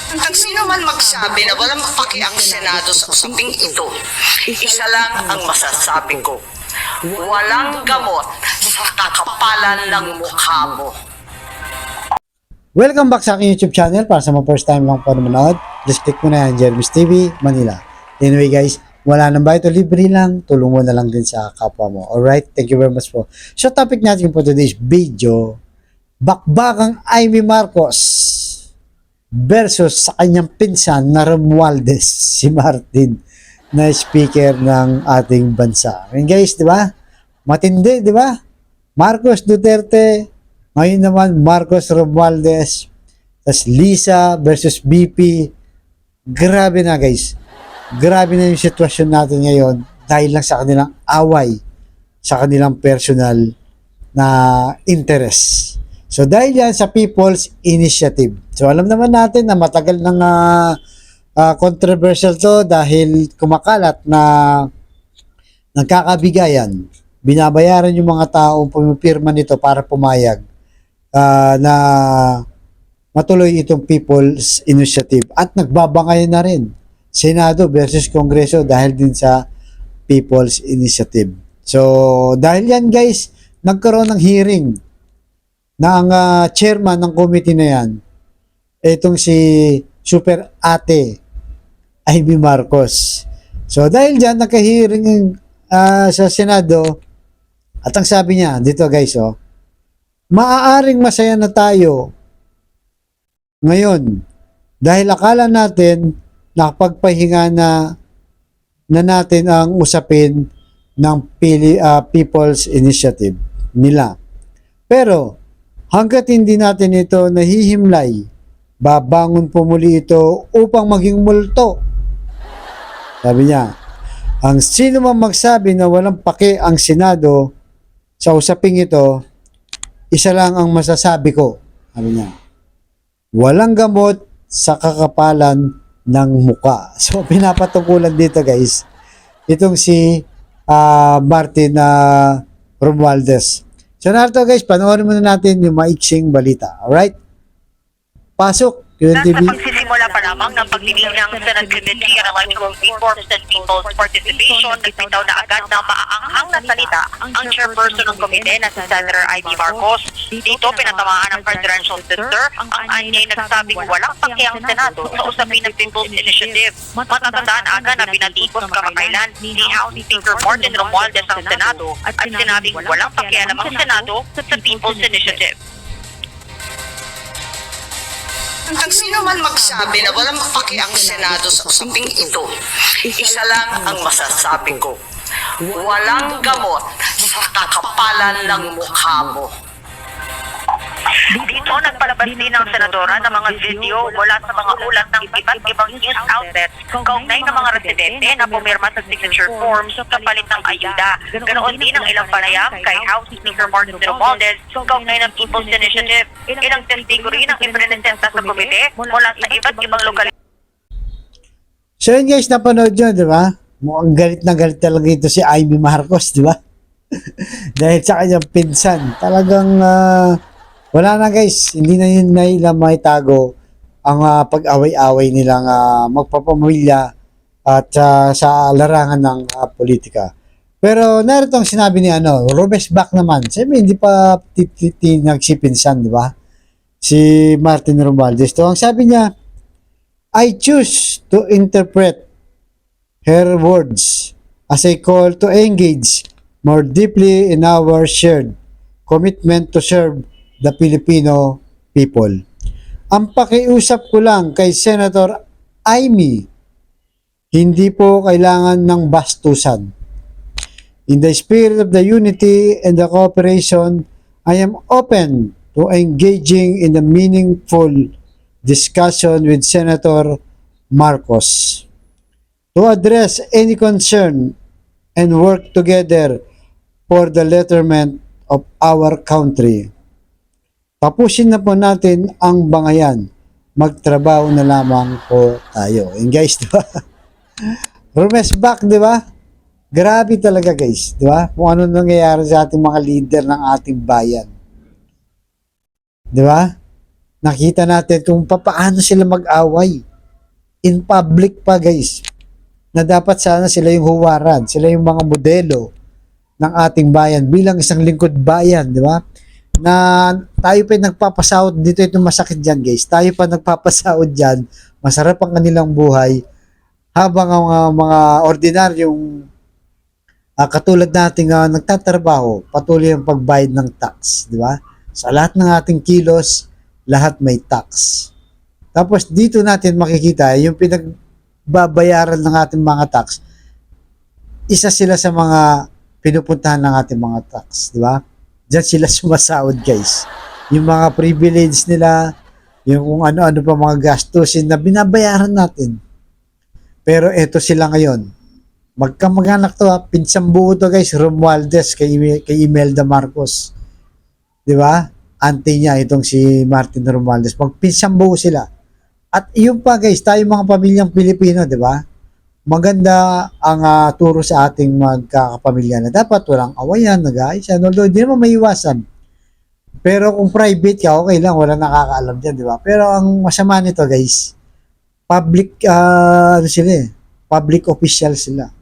Ang sino man magsabi na walang paki ang Senado sa usaping ito, isa lang ang masasabi ko. Walang gamot sa kakapalan ng mukha mo. Welcome back sa aking YouTube channel. Para sa mga first time lang po na manood, just click mo na yan, Jeremy's TV, Manila. Anyway guys, wala nang bayad o libre lang, tulong mo na lang din sa kapwa mo. Alright, thank you very much po. So topic natin po today's video, bakbakang Amy Marcos versus sa kanyang pinsan na Romualdez, si Martin, na speaker ng ating bansa. I mean guys, di ba? Matindi, di ba? Marcos Duterte, ngayon naman Marcos Romualdez, tas Lisa versus BP. Grabe na guys. Grabe na yung sitwasyon natin ngayon dahil lang sa kanilang away, sa kanilang personal na interest. So dahil yan sa People's Initiative. So alam naman natin na matagal nang controversial to dahil kumakalat na nagkakabigayan. Binabayaran yung mga taong pumipirma nito para pumayag na matuloy itong People's Initiative. At nagbabangayan na rin Senado versus Kongreso dahil din sa People's Initiative. So dahil yan guys, nagkaroon ng hearing na ang chairman ng committee na yan, itong si Super Ate Amy Marcos. So dahil dyan, nagka-hearing sa Senado, at ang sabi niya, dito guys, maaaring masaya na tayo ngayon dahil akala natin nakapagpahinga na natin ang usapin ng People's Initiative nila. Pero hanggat hindi natin ito nahihimlay, babangon po muli ito upang maging multo. Sabi niya, ang sino man magsabi na walang pake ang Senado sa usaping ito, isa lang ang masasabi ko. Sabi niya, walang gamot sa kakapalan ng muka. So pinapatungkulan dito guys, itong si Martin Romualdez. So narito guys, panoorin muna natin yung maiksing balita. Alright? Pasok, Nasa QNTV. pagsisimula pa lamang ng pagdinig ng Senate Committee on Electoral Reforms and People's Participation, nagbitaw na agad na maaanghang na salita ang chairperson ng komite na si Senator Ivy Marcos. Dito pinatamaan ng presidential sister ang anyay nagsabing walang pake ang Senado sa usapin ng People's Initiative. Matatandaan agad na binatikos kamakailan ni House Speaker Martin Romualdez ang Senado at sinabing walang pakialam ang Senado sa People's Initiative. Ang sino man magsabi na walang paki ang Senado sa usaping ito, isa lang ang masasabi ko. Walang gamot sa kakapalan ng mukha mo. Dito nagpalabas din ng senadora ng mga video mula sa mga ulat ng iba't ibang news outlets kaugnay ng mga residente na pumirma sa signature forms kapalit ng ayuda. Ganoon din ang ilang panayam kay House Speaker Martin Romualdez kaugnay ng People's Initiative. Ilang testigo rin ang iprenesenta sa komite mula sa iba't ibang lokalidad. So yun guys, napanood nyo, di ba? Mukhang galit na galit talaga ito si Amy Marcos, di ba? Dahil sa kanyang pinsan. Talagang wala na guys, hindi na yun nila maitago ang pag-away-away nilang magpapamilya at sa larangan ng politika. Pero narito ang sinabi ni Robes back naman. Siyempre hindi pa nagsipinsan, di ba? Si Martin Romualdez. So ang sabi niya, I choose to interpret her words as a call to engage more deeply in our shared commitment to serve the Filipino people. Ang pakiusap ko lang kay Senator Amy, hindi po kailangan ng bastusan. In the spirit of the unity and the cooperation, I am open to engaging in a meaningful discussion with Senator Marcos to address any concern and work together for the betterment of our country. Tapusin na po natin ang bangayan. Magtrabaho na lamang po tayo. And guys, di ba? Rumes back, di ba? Grabe talaga guys, di ba? Kung ano nangyayari sa ating mga leader ng ating bayan. Di ba? Nakita natin kung paano sila mag-away. In public pa guys. Na dapat sana sila yung huwaran. Sila yung mga modelo ng ating bayan bilang isang lingkod bayan, di ba? Na tayo pa yung nagpapasahod dito, itong masakit dyan guys. Tayo pa nagpapasahod dyan. Masarap ang kanilang buhay. Habang ang mga ordinaryong katulad nating nagtatrabaho, patuloy ang pagbayad ng tax, di ba? Sa lahat ng ating kilos, lahat may tax. Tapos dito natin makikita yung pinagbabayaran ng ating mga tax. Isa sila sa mga pinupuntahan ng ating mga tax, di ba? Diyan sila sumasahod, guys. Yung mga privilege nila, yung kung ano-ano pa mga gastusin na binabayaran natin. Pero eto sila ngayon. Magkamag-anak to pinsang buo to guys, Romualdez kay Imelda Marcos. Di ba? Auntie niya itong si Martin Romualdez. Magpinsang buo sila. At yun pa guys, tayo mga pamilyang Pilipino, di ba? Maganda ang turo sa ating magkakapamilya na dapat walang awayan, nag-aayos. Although hindi naman maiwasan. Pero kung private ka, okay lang, wala nakakaalam dyan, di ba? Pero ang masama nito guys, public, public official sila.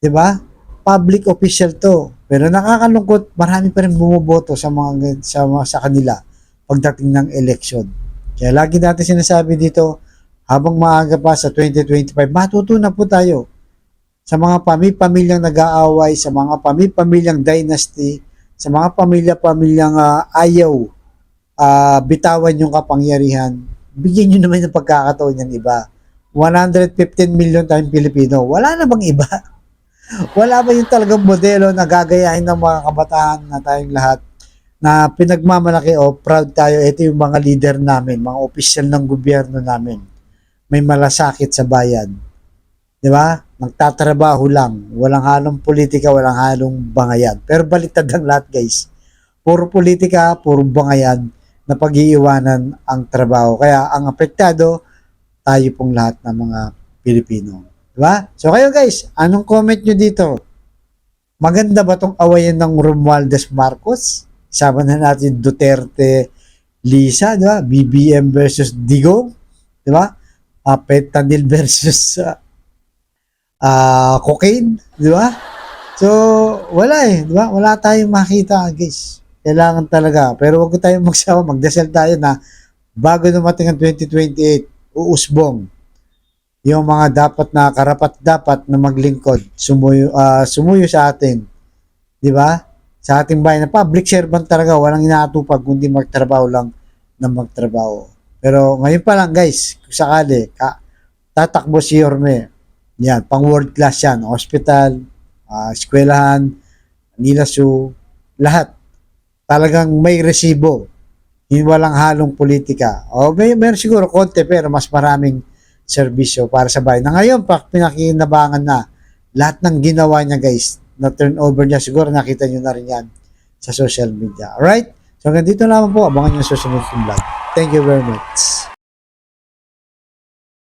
'Di ba? Public official 'to. Pero nakakalungkot, marami pa rin bumoboto sa kanila pagdating ng election. Kaya lagi natin sinasabi dito, habang maaga pa sa 2025, matutunan po tayo sa mga pamilyang nag-aaway, sa mga pamilyang dynasty, sa mga pamilyang ayaw bitawan yung kapangyarihan. Bigyan nyo naman ng pagkakataon yung iba. 115 million tayong Pilipino. Wala na bang iba? Wala ba yung talagang modelo na gagayahin ng mga kabataan na tayong lahat na pinagmamalaki o proud tayo, ito yung mga leader namin, mga opisyal ng gobyerno namin. May malasakit sa bayan. Di ba? Nagtatrabaho lang. Walang halong politika, walang halong bangayan. Pero baliktad ang lahat guys. Puro politika, puro bangayan na pag-iiwanan ang trabaho. Kaya ang apektado, tayo pong lahat ng mga Pilipino. Diba? So kayo guys, anong comment nyo dito? Maganda ba tong awayan ng Romualdez Marcos? Sama na natin Duterte, Lisa, diba? BBM versus Digong, diba? Fentanyl versus cocaine, diba? So, wala diba? Wala tayong makita guys. Kailangan talaga. Pero wag tayong magsawa, magdasal tayo na bago dumating ang 2028, uusbong yung mga dapat na karapat-dapat na maglingkod, sumuyo sa atin. Di ba? Sa ating bayan na public servant talaga, walang inaatupag kundi magtrabaho lang na magtrabaho. Pero ngayon pa lang guys, kung sakali, tatakbo si Yorme. Yan, pang world class yan. Hospital, eskwelahan, Manila Zoo, lahat. Talagang may resibo. Hindi walang halong politika. O meron siguro konti pero mas maraming serbisyo para sa bayan. Na ngayon, pinakinabangan na lahat ng ginawa niya guys, na turnover niya, siguro nakita niyo na rin yan sa social media. Alright? So hanggang dito lamang po, abangan niyo sa susunod kong vlog. Thank you very much.